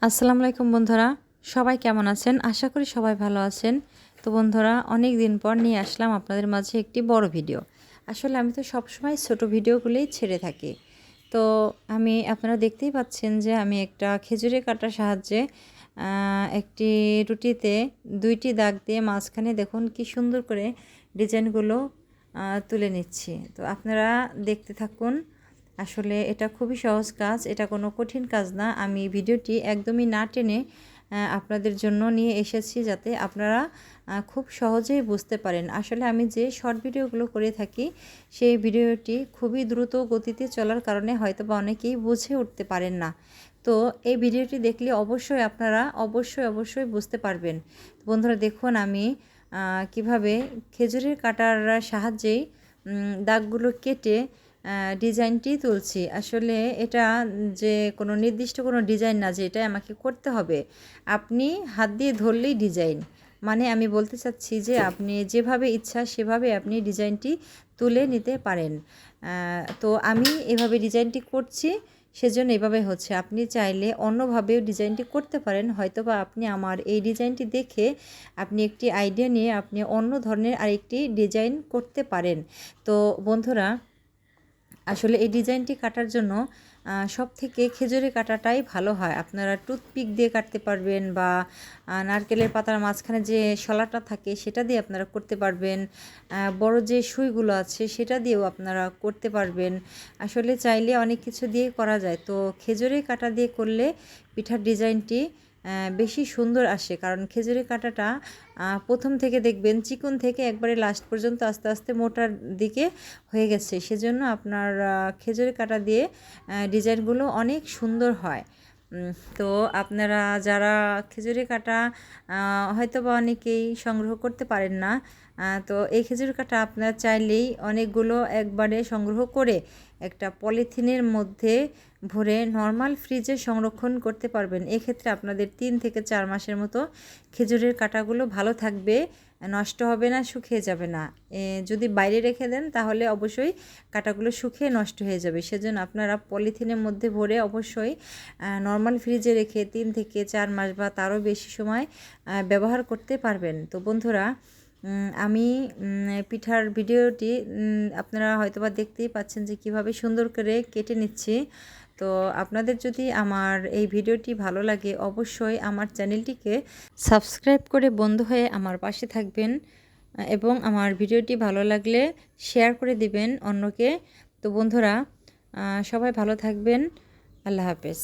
আসসালামু আলাইকুম বন্ধুরা, সবাই কেমন আছেন? আশা করি সবাই ভালো আছেন। তো বন্ধুরা, অনেক দিন পর নিয়ে আসলাম আপনাদের মাঝে একটি বড় ভিডিও। আসলে আমি তো সবসময় ছোট ভিডিওগুলোই ছেড়ে থাকি। তো আপনারা দেখতেই পাচ্ছেন যে আমি একটা খেজুরের কাঁটার সাহায্যে একটি রুটিতে 2টি দাগ দিয়ে মাঝখানে দেখুন কি সুন্দর করে ডিজাইনগুলো তুলে নিচ্ছি। তো আপনারা দেখতে থাকুন। আসলে এটা খুবই সহজ কাজ, এটা কোনো কঠিন কাজ না। আমি ভিডিওটি একদমই না টেনে আপনাদের জন্য নিয়ে এসেছি যাতে আপনারা খুব সহজেই বুঝতে পারেন। আসলে আমি যে শর্ট ভিডিওগুলো করে থাকি সেই ভিডিওটি খুবই দ্রুত গতিতে চলার কারণে হয়তোবা অনেকেই বুঝে উঠতে পারেন না। তো এই ভিডিওটি দেখলে অবশ্যই আপনারা অবশ্যই বুঝতে পারবেন। বন্ধুরা দেখুন আমি কিভাবে খেজুরের কাঁটার সাহায্যেই দাগগুলো কেটে ডিজাইনটি তুলছি। আসলে এটা যে কোনো নির্দিষ্ট কোনো ডিজাইন না যে এটাই আমাকে করতে হবে। আপনি হাত দিয়ে ধরলেই ডিজাইন। মানে আমি বলতে চাচ্ছি যে আপনি যেভাবে ইচ্ছা সেভাবে আপনি ডিজাইনটি তুলে নিতে পারেন। তো আমি এভাবে ডিজাইনটি করছি, সেজন্য এভাবে হচ্ছে। আপনি চাইলে অন্যভাবেও ডিজাইনটি করতে পারেন। হয়তোবা আপনি আমার এই ডিজাইনটি দেখে আপনি একটি আইডিয়া নিয়ে আপনি অন্য ধরনের আরেকটি ডিজাইন করতে পারেন। তো বন্ধুরা, আসলে এই ডিজাইনটি কাটার জন্য সবথেকে খেজুরের কাঁটাটাই ভালো হয়। আপনারা টুথপিক দিয়ে কাটতে পারবেন বা নারকেলের পাতার মাঝখানে যে শলাটা থাকে সেটা দিয়ে আপনারা করতে পারবেন। বড় যে সুইগুলো আছে সেটা দিয়েও আপনারা করতে পারবেন। আসলে চাইলে অনেক কিছু দিয়ে করা যায়। তো খেজুরের কাঁটা দিয়ে করলে পিঠার ডিজাইনটি বেশি সুন্দর আসে, কারণ খেজুরের কাঁটাটা প্রথম থেকে দেখবেন চিকন থেকে একবারে লাস্ট পর্যন্ত আস্তে আস্তে মোটার দিকে হয়ে গেছে। সেজন্য আপনার খেজুরের কাঁটা দিয়ে ডিজাইনগুলো অনেক সুন্দর হয়। তো আপনারা যারা খেজুরের কাঁটা হয়তোবা অনেকেই সংগ্রহ করতে পারেন না, তো এই খেজুরের কাঁটা আপনারা চাইলেই অনেকগুলো একবারে সংগ্রহ করে একটা পলিথিনের মধ্যে ভরে নর্মাল ফ্রিজে সংরক্ষণ করতে পারবেন। এক্ষেত্রে আপনাদের 3 থেকে 4 মাসের মতো খেজুরের কাঁটাগুলো ভালো থাকবে, নষ্ট হবে না, শুকিয়ে যাবে না। যদি বাইরে রেখে দেন তাহলে অবশ্যই কাঁটাগুলো শুকিয়ে নষ্ট হয়ে যাবে। সেজন্য আপনারা পলিথিনের মধ্যে ভরে অবশ্যই নর্মাল ফ্রিজে রেখে 3 থেকে 4 মাস বা তারও বেশি সময় ব্যবহার করতে পারবেন। তো বন্ধুরা, আমি পিঠার ভিডিওটি আপনারা হয়তোবা দেখতেই পাচ্ছেন যে কিভাবে সুন্দর করে কেটে নিচ্ছি। তো আপনাদের যদি আমার এই ভিডিওটি ভালো লাগে অবশ্যই আমার চ্যানেলটিকে সাবস্ক্রাইব করে বন্ধু হয়ে আমার পাশে থাকবেন এবং আমার ভিডিওটি ভালো লাগলে শেয়ার করে দিবেন অন্যকে। তো বন্ধুরা, সবাই ভালো থাকবেন। আল্লাহ হাফেজ।